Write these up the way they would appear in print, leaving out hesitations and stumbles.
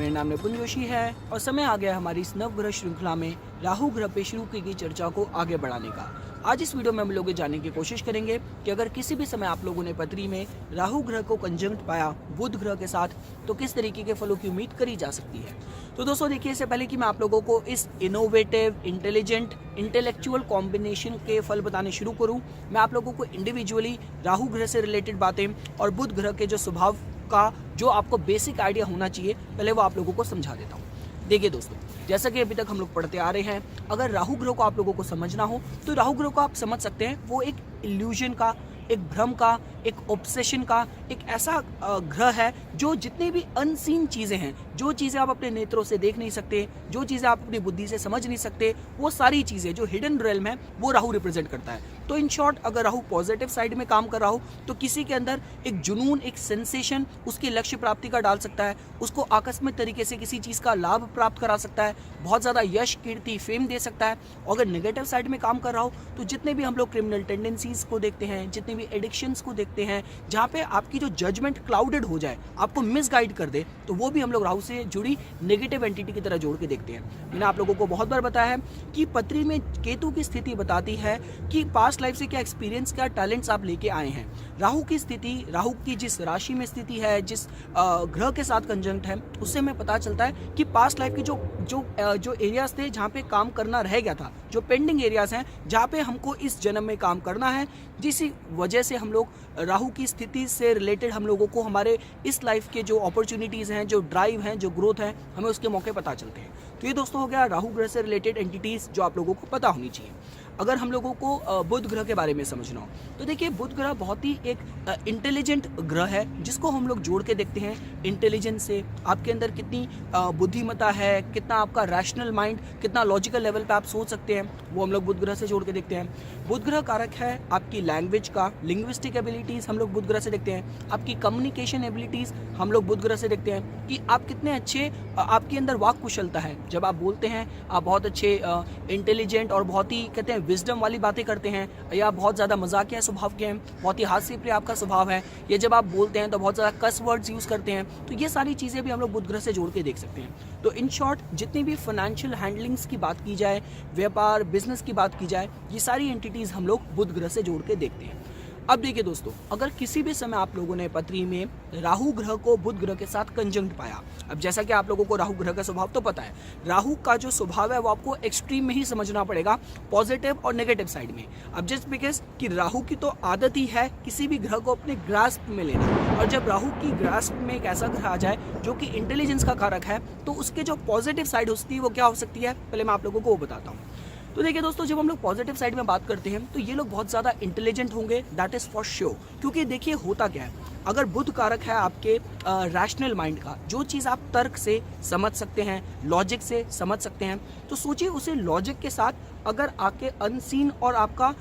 मेरा नाम निपुण जोशी है और समय आ गया हमारी इस नवग्रह श्रृंखला में राहु ग्रह पे शुरू की गई चर्चा को आगे बढ़ाने का। आज इस वीडियो में हम लोग जानने की कोशिश करेंगे कि अगर किसी भी समय आप लोगों ने पत्री में राहु ग्रह को कंजंक्ट पाया बुध ग्रह के साथ तो किस तरीके के फलों की उम्मीद करी जा सकती है। तो दोस्तों देखिए, इससे पहले कि मैं आप लोगों को इस इनोवेटिव इंटेलिजेंट इंटेलेक्चुअल कॉम्बिनेशन के फल बताने शुरू करूं, मैं आप लोगों को इंडिविजुअली राहु ग्रह से रिलेटेड बातें और बुध ग्रह के जो स्वभाव का जो आपको बेसिक आइडिया होना चाहिए पहले वो आप लोगों को समझा देता हूँ। देखिए दोस्तों, जैसा कि अभी तक हम लोग पढ़ते आ रहे हैं, अगर राहु ग्रह को आप लोगों को समझना हो तो राहु ग्रह को आप समझ सकते हैं वो एक इल्यूजन का, एक भ्रम का, एक ऑब्सेशन का, एक ऐसा ग्रह है जो जितनी भी अनसीन चीज़ें हैं, जो चीज़ें आप अपने नेत्रों से देख नहीं सकते, जो चीज़ें आप अपनी बुद्धि से समझ नहीं सकते, वो सारी चीज़ें जो हिडन रेल्म है वो राहु रिप्रेजेंट करता है। तो इन शॉर्ट, अगर राहु पॉजिटिव साइड में काम कर रहा हो तो किसी के अंदर एक जुनून, एक सेंसेशन उसकी लक्ष्य प्राप्ति का डाल सकता है, उसको आकस्मिक तरीके से किसी चीज़ का लाभ प्राप्त करा सकता है, बहुत ज़्यादा यश, कीर्ति, फेम दे सकता है। अगर नेगेटिव साइड में काम कर रहा हो तो जितने भी हम लोग क्रिमिनल टेंडेंसीज को देखते हैं, जितने भी एडिक्शंस को देखते हैं, जहाँ पे आपकी जो जजमेंट क्लाउडेड हो जाए, आपको मिसगाइड कर दे, तो वो भी हम लोग राहु से जुड़ी नेगेटिव एंटिटी की तरह जोड़ के देखते हैं। मैंने आप लोगों को बहुत बार बताया है कि पत्री में केतु की स्थिति बताती है कि पास्ट लाइफ से क्या एक्सपीरियंस, क्या टैलेंट्स आप लेके आए हैं। राहु की स्थिति, राहु की जिस राशि में स्थिति है, जिस ग्रह के साथ कंजंक्ट है, उससे हमें पता चलता है कि पास्ट लाइफ के जो एरियाज थे जहाँ पे काम करना रह गया था, जो पेंडिंग एरियाज हैं जहाँ पे हमको इस जन्म में काम करना है, जिस वजह से हम लोग राहु की स्थिति से रिलेटेड हम लोगों को हमारे इस लाइफ के जो अपॉर्चुनिटीज़ हैं, जो ड्राइव हैं, जो ग्रोथ है, हमें उसके मौके पता चलते हैं। तो ये दोस्तों हो गया राहु ग्रह से रिलेटेड एंटिटीज़ जो आप लोगों को पता होनी चाहिए। अगर हम लोगों को बुध ग्रह के बारे में समझना हो तो देखिए, बुध ग्रह बहुत ही एक इंटेलिजेंट ग्रह है जिसको हम लोग जोड़ के देखते हैं इंटेलिजेंस से। आपके अंदर कितनी बुद्धिमत्ता है, कितना आपका रैशनल माइंड, कितना लॉजिकल लेवल पे आप सोच सकते हैं, वो हम लोग बुध ग्रह से जोड़ के देखते हैं। बुध ग्रह कारक है आपकी लैंग्वेज का, लिंग्विस्टिक एबिलिटीज़ हम लोग बुध ग्रह से देखते हैं। आपकी कम्युनिकेशन एबिलिटीज़ हम लोग बुध ग्रह से देखते हैं कि आप कितने अच्छे, आपके अंदर वाक कुशलता है, जब आप बोलते हैं आप बहुत अच्छे इंटेलिजेंट और बहुत ही कहते हैं विजडम वाली बातें करते हैं, या बहुत ज़्यादा मजाकिया स्वभाव के हैं, बहुत ही हास्य प्रिय आपका स्वभाव है, या जब आप बोलते हैं तो बहुत ज़्यादा कस वर्ड्स यूज़ करते हैं। तो ये सारी चीज़ें भी हम लोग बुध ग्रह से जोड़ के देख सकते हैं। तो इन शॉर्ट, जितनी भी फाइनेंशियल हैंडलिंग्स की बात की जाए, व्यापार बिजनेस की बात की जाए, ये सारी एंटिटीज़ हम लोग बुध ग्रह से जोड़ के देखते हैं। अब देखिए दोस्तों, अगर किसी भी समय आप लोगों ने पत्री में राहु ग्रह को बुध ग्रह के साथ कंजंक्ट पाया, अब जैसा कि आप लोगों को राहु ग्रह का स्वभाव तो पता है, राहु का जो स्वभाव है वो आपको एक्सट्रीम में ही समझना पड़ेगा, पॉजिटिव और नेगेटिव साइड में। अब जस्ट बिकॉज कि राहु की तो आदत ही है किसी भी ग्रह को अपने ग्रास्प में लेना, और जब राहु की ग्रास्प में एक ऐसा ग्रह आ जाए जो कि इंटेलिजेंस का कारक है, तो उसके जो पॉजिटिव साइड होती है वो क्या हो सकती है, पहले मैं आप लोगों को वो बताता हूँ। तो देखिए दोस्तों, जब हम लोग पॉजिटिव साइड में बात करते हैं तो ये लोग बहुत ज़्यादा इंटेलिजेंट होंगे, दैट इज़ फॉर श्योर। क्योंकि देखिए होता क्या है, अगर बुध कारक है आपके रैशनल माइंड का, जो चीज़ आप तर्क से समझ सकते हैं, लॉजिक से समझ सकते हैं, तो सोचिए उसे लॉजिक के साथ अगर आके अनसीन और आपका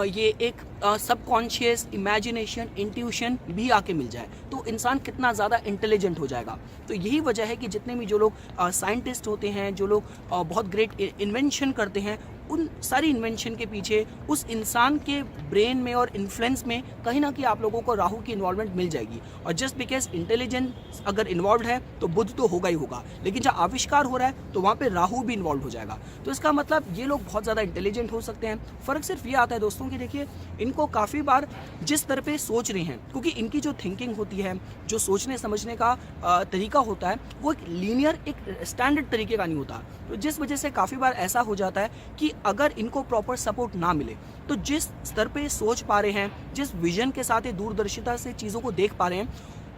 ये एक सबकॉन्शियस इमेजिनेशन, इंट्यूशन भी आके मिल जाए, तो इंसान कितना ज़्यादा इंटेलिजेंट हो जाएगा। तो यही वजह है कि जितने भी जो लोग साइंटिस्ट होते हैं, जो लोग बहुत ग्रेट इन्वेंशन करते हैं, उन सारी इन्वेंशन के पीछे उस इंसान के ब्रेन में और इन्फ्लुएंस में कहीं ना कहीं आप लोगों को राहु की इन्वॉल्वमेंट मिल जाएगी। और जस्ट बिकॉज इंटेलिजेंस अगर इन्वॉल्व है तो बुध तो होगा ही होगा, लेकिन जहाँ आविष्कार हो रहा है तो वहाँ पे राहु भी इन्वॉल्व हो जाएगा। तो इसका मतलब ये लोग बहुत ज़्यादा इंटेलिजेंट हो सकते हैं। फ़र्क सिर्फ ये आता है दोस्तों कि देखिए, इनको काफ़ी बार जिस तरह पे सोच रहे हैं, क्योंकि इनकी जो थिंकिंग होती है, जो सोचने समझने का तरीका होता है, वो एक लीनियर, एक स्टैंडर्ड तरीके का नहीं होता। तो जिस वजह से काफ़ी बार ऐसा हो जाता है कि अगर इनको प्रॉपर सपोर्ट ना मिले तो जिस स्तर पे सोच पा रहे हैं, जिस विजन के साथ ये दूरदर्शिता से चीज़ों को देख पा रहे हैं,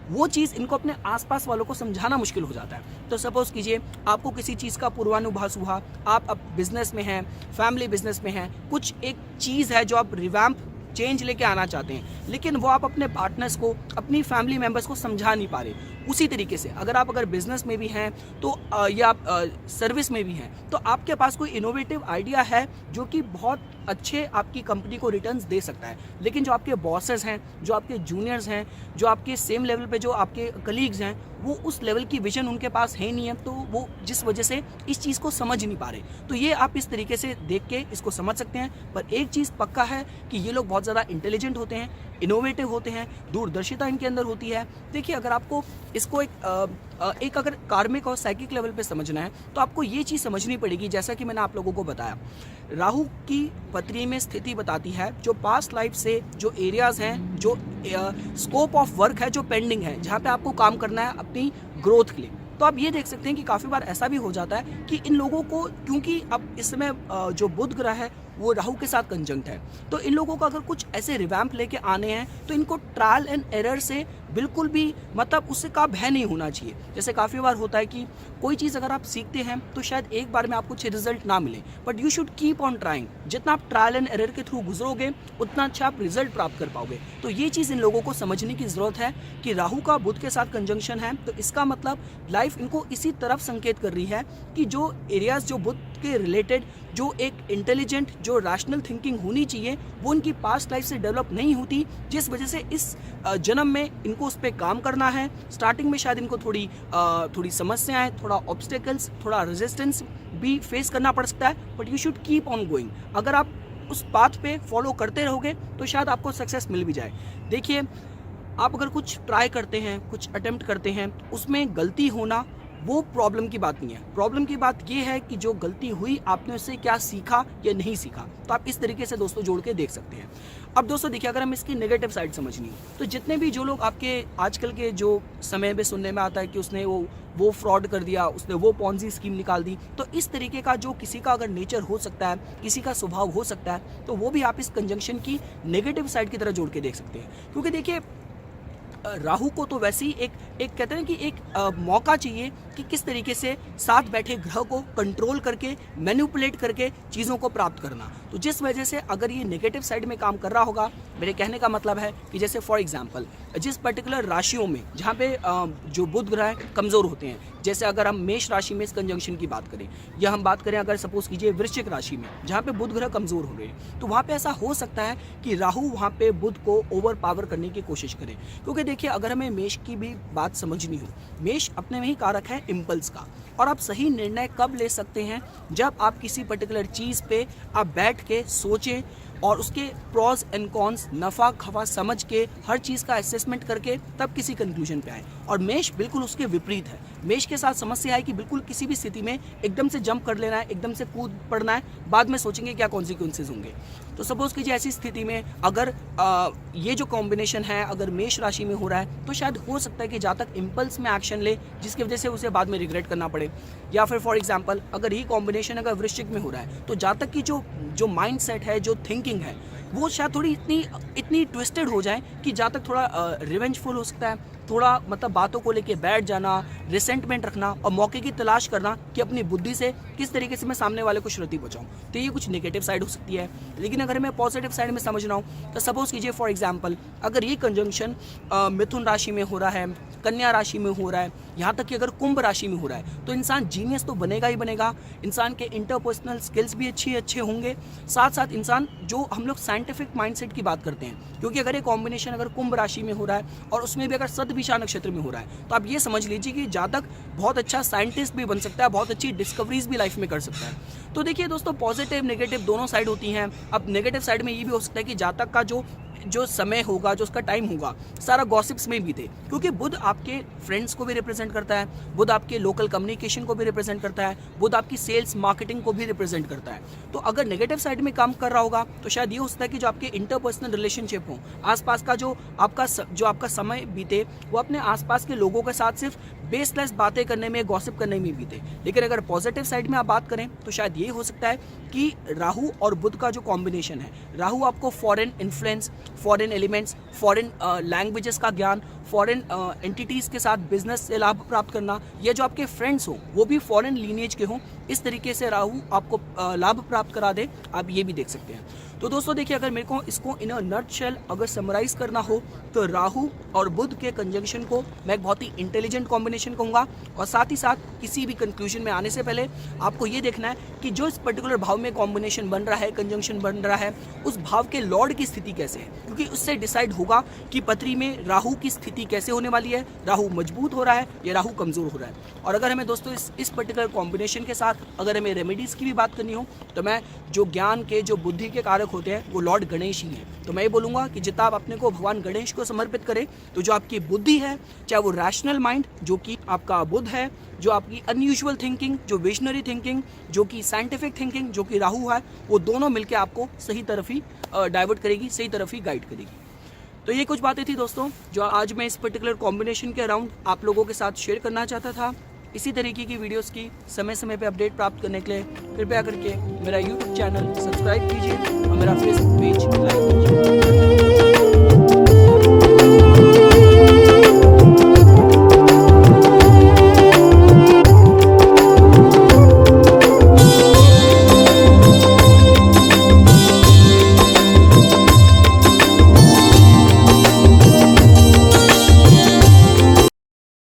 वो चीज़ इनको अपने आसपास वालों को समझाना मुश्किल हो जाता है। तो सपोज कीजिए आपको किसी चीज़ का पूर्वानुभास हुआ, आप अब बिजनेस में हैं, फैमिली बिजनेस में हैं, कुछ एक चीज़ है जो आप रिवैम्प चेंज लेके आना चाहते हैं, लेकिन वो आप अपने पार्टनर्स को, अपनी फैमिली मेम्बर्स को समझा नहीं पा रहे। उसी तरीके से अगर बिजनेस में भी हैं तो या आप सर्विस में भी हैं, तो आपके पास कोई इनोवेटिव आइडिया है जो कि बहुत अच्छे आपकी कंपनी को रिटर्न्स दे सकता है, लेकिन जो आपके बॉसेस हैं, जो आपके जूनियर्स हैं, जो आपके सेम लेवल पे जो आपके कलीग्स हैं, वो उस लेवल की विजन उनके पास है नहीं है, तो वो जिस वजह से इस चीज़ को समझ नहीं पा रहे। तो ये आप इस तरीके से देख के इसको समझ सकते हैं। पर एक चीज़ पक्का है कि ये लोग बहुत ज़्यादा इंटेलिजेंट होते हैं, इनोवेटिव होते हैं, दूरदर्शिता इनके अंदर होती है। देखिए, अगर आपको इसको एक अगर कार्मिक और साइकिक लेवल पे समझना है तो आपको ये चीज़ समझनी पड़ेगी, जैसा कि मैंने आप लोगों को बताया, राहु की पत्री में स्थिति बताती है जो पास्ट लाइफ से जो एरियाज़ हैं, जो स्कोप ऑफ वर्क है जो पेंडिंग है, जहाँ पे आपको काम करना है अपनी ग्रोथ के लिए। तो आप ये देख सकते हैं कि काफ़ी बार ऐसा भी हो जाता है कि इन लोगों को, क्योंकि अब इस समय जो बुध ग्रह है वो राहु के साथ कंजंक्ट है, तो इन लोगों को अगर कुछ ऐसे रिवैम्प लेके आने हैं तो इनको ट्रायल एंड एरर से बिल्कुल भी मतलब उससे का भय नहीं होना चाहिए। जैसे काफ़ी बार होता है कि कोई चीज़ अगर आप सीखते हैं तो शायद एक बार में आपको अच्छे रिजल्ट ना मिले, but you should keep on trying. जितना आप ट्रायल एंड एरर के थ्रू गुजरोगे उतना अच्छा आप रिजल्ट प्राप्त कर पाओगे। तो ये चीज़ इन लोगों को समझने की ज़रूरत है कि राहु का बुध के साथ कंजंक्शन है, तो इसका मतलब लाइफ इनको इसी तरफ संकेत कर रही है कि जो एरियाज जो बुध के रिलेटेड जो एक इंटेलिजेंट जो रैशनल थिंकिंग होनी चाहिए वो इनकी पास्ट लाइफ से डेवलप नहीं होती, जिस वजह से इस जन्म में इनको उस पर काम करना है। स्टार्टिंग में शायद इनको थोड़ी समस्याएं, थोड़ा ऑब्स्टेकल्स, थोड़ा रेजिस्टेंस भी फेस करना पड़ सकता है, but you should keep on going. अगर आप उस पाथ पे फॉलो करते रहोगे तो शायद आपको सक्सेस मिल भी जाए। देखिए, आप अगर कुछ ट्राई करते हैं, कुछ अटेम्प्ट करते हैं, उसमें गलती होना वो प्रॉब्लम की बात नहीं है। प्रॉब्लम की बात ये है कि जो गलती हुई आपने उससे क्या सीखा या नहीं सीखा। तो आप इस तरीके से दोस्तों जोड़ के देख सकते हैं। अब दोस्तों देखिए, अगर हम इसकी नेगेटिव साइड समझनी तो जितने भी जो लोग आपके आजकल के जो समय में सुनने में आता है कि उसने वो फ्रॉड कर दिया, उसने वो पॉन्जी स्कीम निकाल दी, तो इस तरीके का जो किसी का अगर नेचर हो सकता है, किसी का स्वभाव हो सकता है, तो वो भी आप इस कंजंक्शन की नेगेटिव साइड की तरह जोड़ के देख सकते हैं। क्योंकि देखिए, राहु को तो वैसे ही एक कहते हैं कि एक मौका चाहिए कि किस तरीके से साथ बैठे ग्रह को कंट्रोल करके, मैनिपुलेट करके चीज़ों को प्राप्त करना। तो जिस वजह से अगर ये नेगेटिव साइड में काम कर रहा होगा, मेरे कहने का मतलब है कि जैसे फॉर एग्जांपल जिस पर्टिकुलर राशियों में जहाँ पे जो बुध ग्रह कमज़ोर होते हैं, जैसे अगर हम मेष राशि में इस कंजंक्शन की बात करें, या हम बात करें अगर सपोज कीजिए वृश्चिक राशि में जहाँ पे बुध ग्रह कमज़ोर हो रहे हैं, तो वहाँ पे ऐसा हो सकता है कि राहु वहाँ पे बुध को ओवर पावर करने की कोशिश करे। क्योंकि देखिए, अगर हमें मेष की भी बात समझनी हो, मेष अपने में ही कारक है इम्पल्स का, और आप सही निर्णय कब ले सकते हैं, जब आप किसी पर्टिकुलर चीज़ पे आप बैठ के सोचें और उसके प्रॉज एंड कॉन्स, नफ़ा खफा समझ के हर चीज़ का असेसमेंट करके तब किसी कंक्लूजन पे आए। और मेष बिल्कुल उसके विपरीत है। मेष के साथ समस्या है कि बिल्कुल किसी भी स्थिति में एकदम से जंप कर लेना है, एकदम से कूद पड़ना है, बाद में सोचेंगे क्या कॉन्सिक्वेंसेज होंगे। तो सपोज कीजिए ऐसी स्थिति में अगर ये जो कॉम्बिनेशन है अगर मेष राशि में हो रहा है, तो शायद हो सकता है कि जहाँ तक इम्पल्स में एक्शन ले जिसकी वजह से उसे बाद में रिग्रेट करना पड़े। या फिर फॉर एग्जांपल अगर ये कॉम्बिनेशन अगर वृश्चिक में हो रहा है, तो जहाँ तक की जो माइंड सेट है, जो थिंकिंग है, वो शायद थोड़ी इतनी ट्विस्टेड हो जाए कि जहाँ तक थोड़ा रिवेंजफुल हो सकता है, थोड़ा मतलब बातों को लेके बैठ जाना, रिसेंटमेंट रखना और मौके की तलाश करना कि अपनी बुद्धि से किस तरीके से मैं सामने वाले को क्षति पहुंचाऊं। तो ये कुछ नेगेटिव साइड हो सकती है। लेकिन अगर मैं पॉजिटिव साइड में समझ रहा हूँ तो सपोज कीजिए फॉर एग्जांपल अगर ये कंजंक्शन मिथुन राशि में हो रहा है, कन्या राशि में हो रहा है, यहाँ तक कि अगर कुंभ राशि में हो रहा है, तो इंसान जीनियस तो बनेगा ही बनेगा। इंसान के इंटरपर्सनल स्किल्स भी अच्छे होंगे, साथ साथ इंसान जो हम लोग साइंटिफिक माइंडसेट की बात करते हैं, क्योंकि अगर ये कॉम्बिनेशन अगर कुंभ राशि में हो रहा है और उसमें भी अगर सदभिषा नक्षत्र में हो रहा है, तो आप ये समझ लीजिए कि जहाँ तक बहुत अच्छा साइंटिस्ट भी बन सकता है, बहुत अच्छी डिस्कवरीज भी लाइफ में कर सकता है। तो देखिए दोस्तों, पॉजिटिव नेगेटिव दोनों साइड होती हैं। अब नेगेटिव साइड में ये भी हो सकता है कि जहाँ तक का जो समय होगा, जो उसका टाइम होगा, सारा गॉसिप्स में भी थे, क्योंकि बुध आपके फ्रेंड्स को भी रिप्रेजेंट करता है, बुध आपके लोकल कम्युनिकेशन को भी रिप्रेजेंट करता है, बुध आपकी सेल्स मार्केटिंग को भी रिप्रेजेंट करता है। तो अगर नेगेटिव साइड में काम कर रहा होगा तो शायद ये हो सकता है कि जो आपके इंटरपर्सनल रिलेशनशिप हो, आसपास का जो आपका समय बीते वो अपने आसपास के लोगों के साथ सिर्फ बेसलेस बातें करने में, गॉसिप करने में बीते। लेकिन अगर पॉजिटिव साइड में आप बात करें तो शायद ये हो सकता है कि राहु और बुध का जो कॉम्बिनेशन है, राहु आपको foreign influence, foreign elements, foreign languages का ज्ञान, फॉरेन एंटिटीज़ के साथ बिजनेस से लाभ प्राप्त करना, या जो आपके फ्रेंड्स हो वो भी फॉरेन लीनिएज के हों, इस तरीके से राहु आपको लाभ प्राप्त करा दे, आप ये भी देख सकते हैं। तो दोस्तों देखिए, अगर मेरे को इसको इन अ नटशेल अगर समराइज करना हो तो राहु और बुध के कंजंक्शन को मैं एक बहुत ही इंटेलिजेंट कॉम्बिनेशन कहूँगा। और साथ ही साथ किसी भी कंक्लूजन में आने से पहले आपको ये देखना है कि जो इस पर्टिकुलर भाव में कॉम्बिनेशन बन रहा है, कंजंक्शन बन रहा है, उस भाव के लॉर्ड की स्थिति कैसे है, क्योंकि उससे डिसाइड होगा कि पत्री में राहु की स्थिति कैसे होने वाली है, राहु मजबूत हो रहा है या राहु कमज़ोर हो रहा है। और अगर हमें दोस्तों इस पर्टिकुलर कॉम्बिनेशन के साथ अगर हमें रेमेडीज़ की भी बात करनी हो, तो मैं जो ज्ञान के, जो बुद्धि के कारक कारक होते हैं वो लॉर्ड गणेश ही हैं। तो मैं ये बोलूँगा कि जितना आप अपने को भगवान गणेश को समर्पित करें तो जो आपकी बुद्धि है, चाहे वो रैशनल माइंड जो कि आपका बुद्ध है, जो आपकी अनयूजुअल थिंकिंग, जो विजनरी थिंकिंग, जो कि साइंटिफिक थिंकिंग, जो कि राहु है, वो दोनों मिलकर आपको सही तरफ ही डाइवर्ट करेगी, सही तरफ ही गाइड करेगी। तो ये कुछ बातें थी दोस्तों जो आज मैं इस पर्टिकुलर कॉम्बिनेशन के अराउंड आप लोगों के साथ शेयर करना चाहता था। इसी तरीके की वीडियोस की समय समय पे अपडेट प्राप्त करने के लिए कृपया करके मेरा यूट्यूब चैनल सब्सक्राइब कीजिए और मेरा फेसबुक पेज लाइक कीजिए।